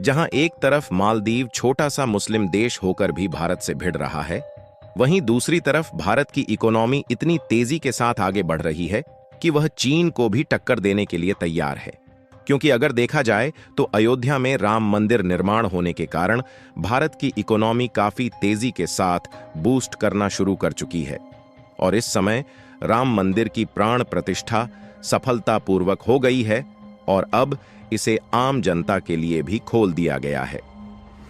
जहां एक तरफ मालदीव छोटा सा मुस्लिम देश होकर भी भारत से भिड़ रहा है, वहीं दूसरी तरफ भारत की इकोनॉमी इतनी तेजी के साथ आगे बढ़ रही है कि वह चीन को भी टक्कर देने के लिए तैयार है। क्योंकि अगर देखा जाए तो अयोध्या में राम मंदिर निर्माण होने के कारण भारत की इकोनॉमी काफी तेजी के साथ बूस्ट करना शुरू कर चुकी है और इस समय राम मंदिर की प्राण प्रतिष्ठा सफलतापूर्वक हो गई है और अब इसे आम जनता के लिए भी खोल दिया गया है।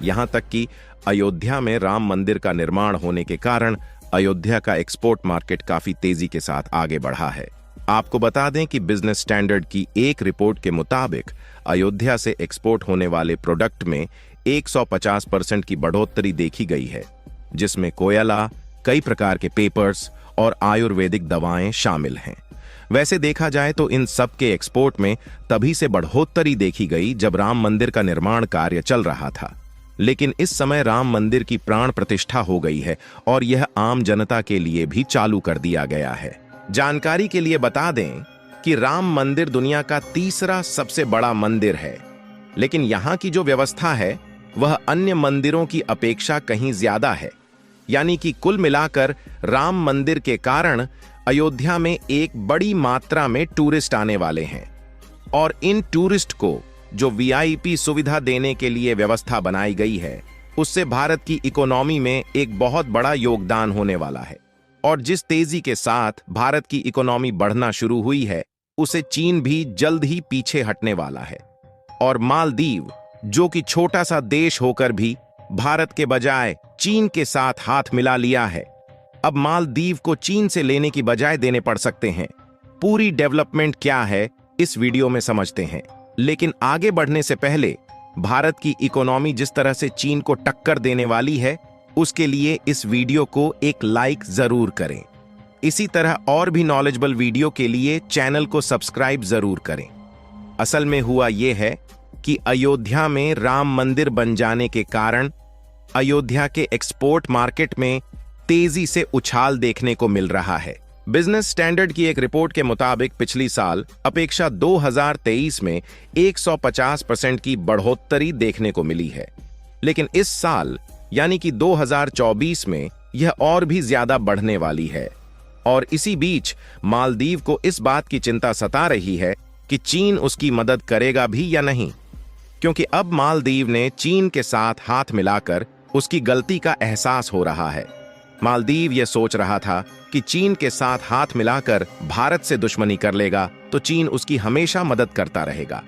यहां तक कि अयोध्या में राम मंदिर का निर्माण होने के कारण अयोध्या का एक्सपोर्ट मार्केट काफी तेजी के साथ आगे बढ़ा है। आपको बता दें कि बिजनेस स्टैंडर्ड की एक रिपोर्ट के मुताबिक अयोध्या से एक्सपोर्ट होने वाले प्रोडक्ट में 150% की बढ़ोतरी देखी गई है, जिसमें कोयला, कई प्रकार के पेपर्स और आयुर्वेदिक दवाएं शामिल हैं। वैसे देखा जाए तो इन सब के एक्सपोर्ट में तभी से बढ़ोतरी देखी गई जब राम मंदिर का निर्माण कार्य चल रहा था, लेकिन इस समय राम मंदिर की प्राण प्रतिष्ठा हो गई है और यह आम जनता के लिए भी चालू कर दिया गया है। जानकारी के लिए बता दें कि राम मंदिर दुनिया का तीसरा सबसे बड़ा मंदिर है, लेकिन यहाँ की जो व्यवस्था है वह अन्य मंदिरों की अपेक्षा कहीं ज्यादा है। यानी कि कुल मिलाकर राम मंदिर के कारण अयोध्या में एक बड़ी मात्रा में टूरिस्ट आने वाले हैं और इन टूरिस्ट को जो वीआईपी सुविधा देने के लिए व्यवस्था बनाई गई है, उससे भारत की इकोनॉमी में एक बहुत बड़ा योगदान होने वाला है। और जिस तेजी के साथ भारत की इकोनॉमी बढ़ना शुरू हुई है, उसे चीन भी जल्द ही पीछे हटने वाला है। और मालदीव, जो कि छोटा सा देश होकर भी भारत के बजाय चीन के साथ हाथ मिला लिया है, अब मालदीव को चीन से लेने की बजाय देने पड़ सकते हैं। पूरी डेवलपमेंट क्या है इस वीडियो में समझते हैं, लेकिन आगे बढ़ने से पहले भारत की इकोनॉमी जिस तरह से चीन को टक्कर देने वाली है, उसके लिए इस वीडियो को एक लाइक जरूर करें। इसी तरह और भी नॉलेजेबल वीडियो के लिए चैनल को सब्सक्राइब जरूर करें। असल में हुआ यह है कि अयोध्या में राम मंदिर बन जाने के कारण अयोध्या के एक्सपोर्ट मार्केट में तेजी से उछाल देखने को मिल रहा है। बिजनेस स्टैंडर्ड की एक रिपोर्ट के मुताबिक पिछली साल अपेक्षा 2023 में 150% की बढ़ोतरी देखने को मिली है, लेकिन इस साल यानी कि 2024 में यह और भी ज्यादा बढ़ने वाली है। और इसी बीच मालदीव को इस बात की चिंता सता रही है कि चीन उसकी मदद करेगा भी या नहीं, क्योंकि अब मालदीव ने चीन के साथ हाथ मिलाकर उसकी गलती का एहसास हो रहा है। मालदीव यह सोच रहा था कि चीन के साथ हाथ मिलाकर भारत से दुश्मनी कर लेगा तो चीन उसकी हमेशा मदद करता रहेगा,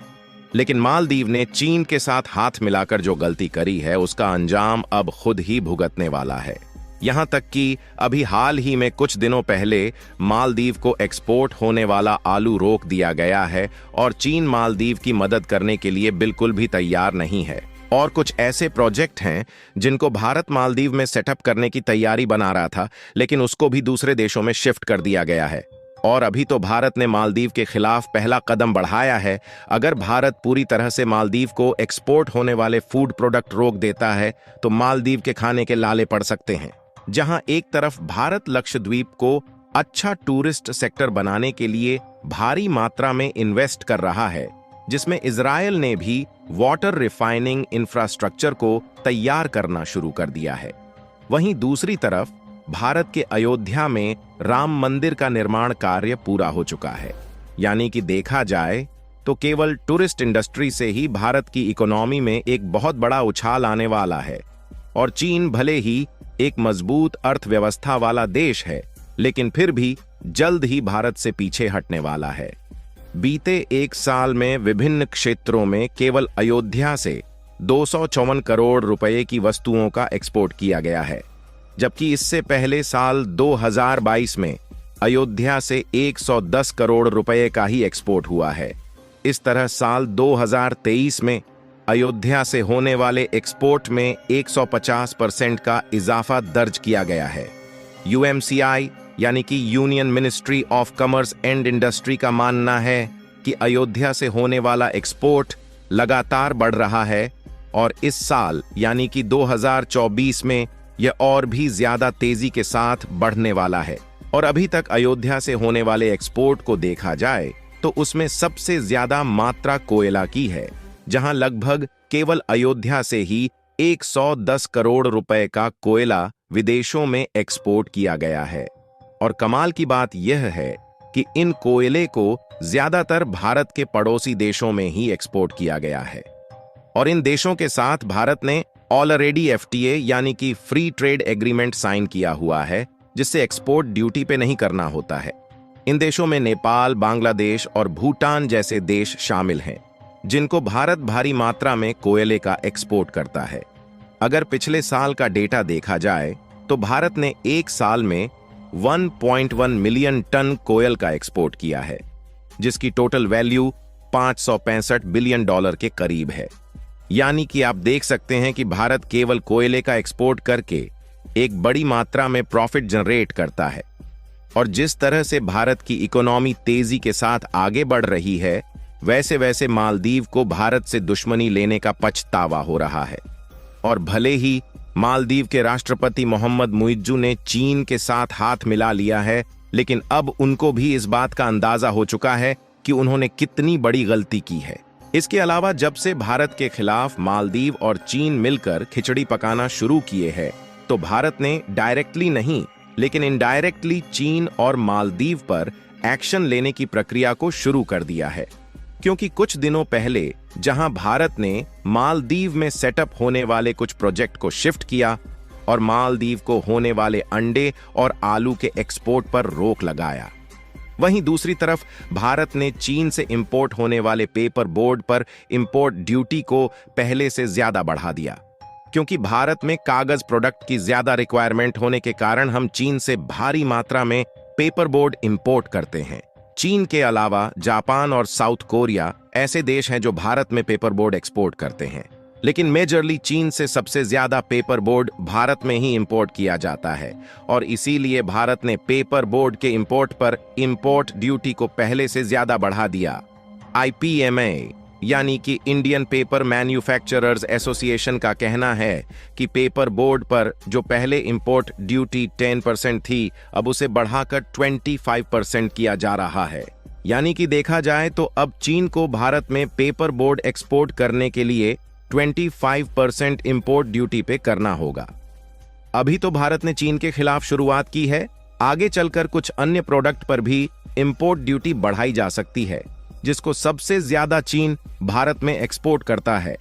लेकिन मालदीव ने चीन के साथ हाथ मिलाकर जो गलती करी है उसका अंजाम अब खुद ही भुगतने वाला है। यहां तक कि अभी हाल ही में कुछ दिनों पहले मालदीव को एक्सपोर्ट होने वाला आलू रोक दिया गया है और चीन मालदीव की मदद करने के लिए बिल्कुल भी तैयार नहीं है। और कुछ ऐसे प्रोजेक्ट हैं जिनको भारत मालदीव में सेटअप करने की तैयारी बना रहा था, लेकिन उसको भी दूसरे देशों में शिफ्ट कर दिया गया है। और अभी तो भारत ने मालदीव के खिलाफ पहला कदम बढ़ाया है। अगर भारत पूरी तरह से मालदीव को एक्सपोर्ट होने वाले फूड प्रोडक्ट रोक देता है तो मालदीव के खाने के लाले पड़ सकते हैं। जहां एक तरफ भारत लक्षद्वीप को अच्छा टूरिस्ट सेक्टर बनाने के लिए भारी मात्रा में इन्वेस्ट कर रहा है, जिसमें इजरायल ने भी वाटर रिफाइनिंग इंफ्रास्ट्रक्चर को तैयार करना शुरू कर दिया है, वहीं दूसरी तरफ भारत के अयोध्या में राम मंदिर का निर्माण कार्य पूरा हो चुका है। यानी कि देखा जाए तो केवल टूरिस्ट इंडस्ट्री से ही भारत की इकोनॉमी में एक बहुत बड़ा उछाल आने वाला है। और चीन भले ही एक मजबूत अर्थव्यवस्था वाला देश है, लेकिन फिर भी जल्द ही भारत से पीछे हटने वाला है। बीते एक साल में विभिन्न क्षेत्रों में केवल अयोध्या से 254 करोड़ रुपए की वस्तुओं का एक्सपोर्ट किया गया है, जबकि इससे पहले साल 2022 में अयोध्या से 110 करोड़ रुपए का ही एक्सपोर्ट हुआ है। इस तरह साल 2023 में अयोध्या से होने वाले एक्सपोर्ट में 150% का इजाफा दर्ज किया गया है। यूएमसीआई यानी कि union ministry of commerce and industry का मानना है कि अयोध्या से होने वाला एक्सपोर्ट लगातार बढ़ रहा है और इस साल यानी कि 2024 में यह और भी ज्यादा तेजी के साथ बढ़ने वाला है। और अभी तक अयोध्या से होने वाले एक्सपोर्ट को देखा जाए तो उसमें सबसे ज्यादा मात्रा कोयला की है, जहां लगभग केवल अयोध्या से ही 110 करोड़ रुपए का कोयला विदेशों में एक्सपोर्ट किया गया है। और कमाल की बात यह है कि इन कोयले को ज्यादातर भारत के पड़ोसी देशों में ही एक्सपोर्ट किया गया है। और इन देशों के साथ भारत ने ऑलरेडी FTA यानी कि फ्री ट्रेड एग्रीमेंट साइन किया हुआ है, जिससे एक्सपोर्ट ड्यूटी पे नहीं करना होता है। इन देशों में नेपाल, बांग्लादेश और भूटान जैसे देश शामिल हैं, जिनको भारत भारी मात्रा में कोयले का एक्सपोर्ट करता है। अगर पिछले साल का डेटा देखा जाए तो भारत ने एक साल में 1.1 मिलियन टन कोयल का एक्सपोर्ट किया है, जिसकी टोटल वैल्यू $565 बिलियन के करीब है। यानी कि आप देख सकते हैं कि भारत केवल कोयले का एक्सपोर्ट करके एक बड़ी मात्रा में प्रॉफिट जनरेट करता है। और जिस तरह से भारत की इकोनॉमी तेजी के साथ आगे बढ़ रही है, वैसे वैसे मालदीव को भारत से दुश्मनी लेने का पछतावा हो रहा है। और भले ही मालदीव के राष्ट्रपति मोहम्मद मुइज्जू ने चीन के साथ हाथ मिला लिया है, लेकिन अब उनको भी इस बात का अंदाजा हो चुका है कि उन्होंने कितनी बड़ी गलती की है। इसके अलावा जब से भारत के खिलाफ मालदीव और चीन मिलकर खिचड़ी पकाना शुरू किए हैं, तो भारत ने डायरेक्टली नहीं लेकिन इनडायरेक्टली चीन और मालदीव पर एक्शन लेने की प्रक्रिया को शुरू कर दिया है। क्योंकि कुछ दिनों पहले जहां भारत ने मालदीव में सेटअप होने वाले कुछ प्रोजेक्ट को शिफ्ट किया और मालदीव को होने वाले अंडे और आलू के एक्सपोर्ट पर रोक लगाया, वहीं दूसरी तरफ भारत ने चीन से इंपोर्ट होने वाले पेपर बोर्ड पर इंपोर्ट ड्यूटी को पहले से ज्यादा बढ़ा दिया। क्योंकि भारत में कागज प्रोडक्ट की ज्यादा रिक्वायरमेंट होने के कारण हम चीन से भारी मात्रा में पेपर बोर्ड इंपोर्ट करते हैं। चीन के अलावा जापान और साउथ कोरिया ऐसे देश हैं जो भारत में पेपर बोर्ड एक्सपोर्ट करते हैं, लेकिन मेजरली चीन से सबसे ज्यादा पेपर बोर्ड भारत में ही इंपोर्ट किया जाता है। और इसीलिए भारत ने पेपर बोर्ड के इंपोर्ट पर इंपोर्ट ड्यूटी को पहले से ज्यादा बढ़ा दिया। IPMA यानी कि इंडियन पेपर मैन्युफैक्चरर्स एसोसिएशन का कहना है कि पेपर बोर्ड पर जो पहले इंपोर्ट ड्यूटी 10% थी, अब उसे बढ़ाकर 25% किया जा रहा है। यानी कि देखा जाए तो अब चीन को भारत में पेपर बोर्ड एक्सपोर्ट करने के लिए 25% इंपोर्ट ड्यूटी पे करना होगा। अभी तो भारत ने चीन के खिलाफ शुरुआत की है, आगे चलकर कुछ अन्य प्रोडक्ट पर भी इंपोर्ट ड्यूटी बढ़ाई जा सकती है, जिसको सबसे ज्यादा चीन भारत में एक्सपोर्ट करता है।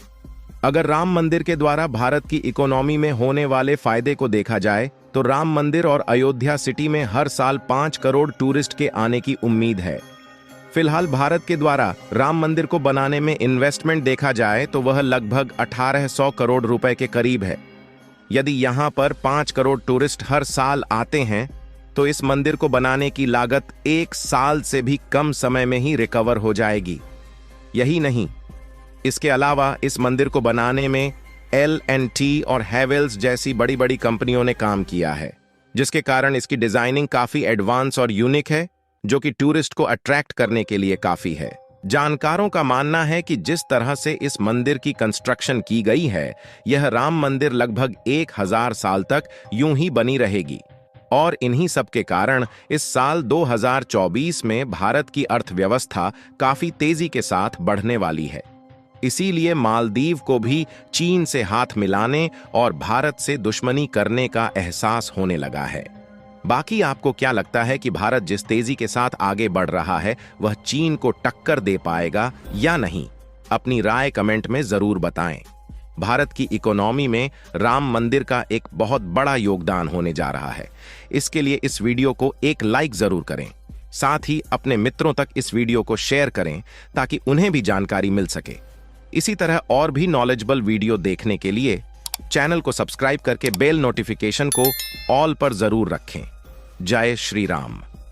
अगर राम मंदिर के द्वारा भारत की इकोनॉमी में होने वाले फायदे को देखा जाए तो राम मंदिर और अयोध्या सिटी में हर साल 5 करोड़ टूरिस्ट के आने की उम्मीद है। फिलहाल भारत के द्वारा राम मंदिर को बनाने में इन्वेस्टमेंट देखा जाए तो वह लगभग 1800 करोड़ रुपए के करीब है। यदि यहां पर 5 करोड़ टूरिस्ट हर साल आते हैं तो इस मंदिर को बनाने की लागत 1 साल से भी कम समय में ही रिकवर हो जाएगी। यही नहीं, इसके अलावा इस मंदिर को बनाने में L&T और हैवेल्स जैसी बड़ी बड़ी कंपनियों ने काम किया है, जिसके कारण इसकी डिजाइनिंग काफी एडवांस और यूनिक है, जो कि टूरिस्ट को अट्रैक्ट करने के लिए काफी है। जानकारों का मानना है कि जिस तरह से इस मंदिर की कंस्ट्रक्शन की गई है, यह राम मंदिर लगभग 1000 साल तक यूं ही बनी रहेगी। और इन्हीं सब के कारण इस साल 2024 में भारत की अर्थव्यवस्था काफी तेजी के साथ बढ़ने वाली है। इसीलिए मालदीव को भी चीन से हाथ मिलाने और भारत से दुश्मनी करने का एहसास होने लगा है। बाकी आपको क्या लगता है कि भारत जिस तेजी के साथ आगे बढ़ रहा है, वह चीन को टक्कर दे पाएगा या नहीं? अपनी राय कमेंट में जरूर बताएं। भारत की इकोनॉमी में राम मंदिर का एक बहुत बड़ा योगदान होने जा रहा है। इसके लिए इस वीडियो को एक लाइक जरूर करें। साथ ही अपने मित्रों तक इस वीडियो को शेयर करें ताकि उन्हें भी जानकारी मिल सके। इसी तरह और भी नॉलेजेबल वीडियो देखने के लिए चैनल को सब्सक्राइब करके बेल नोटिफिकेशन को ऑल पर जरूर रखें। जय श्री राम।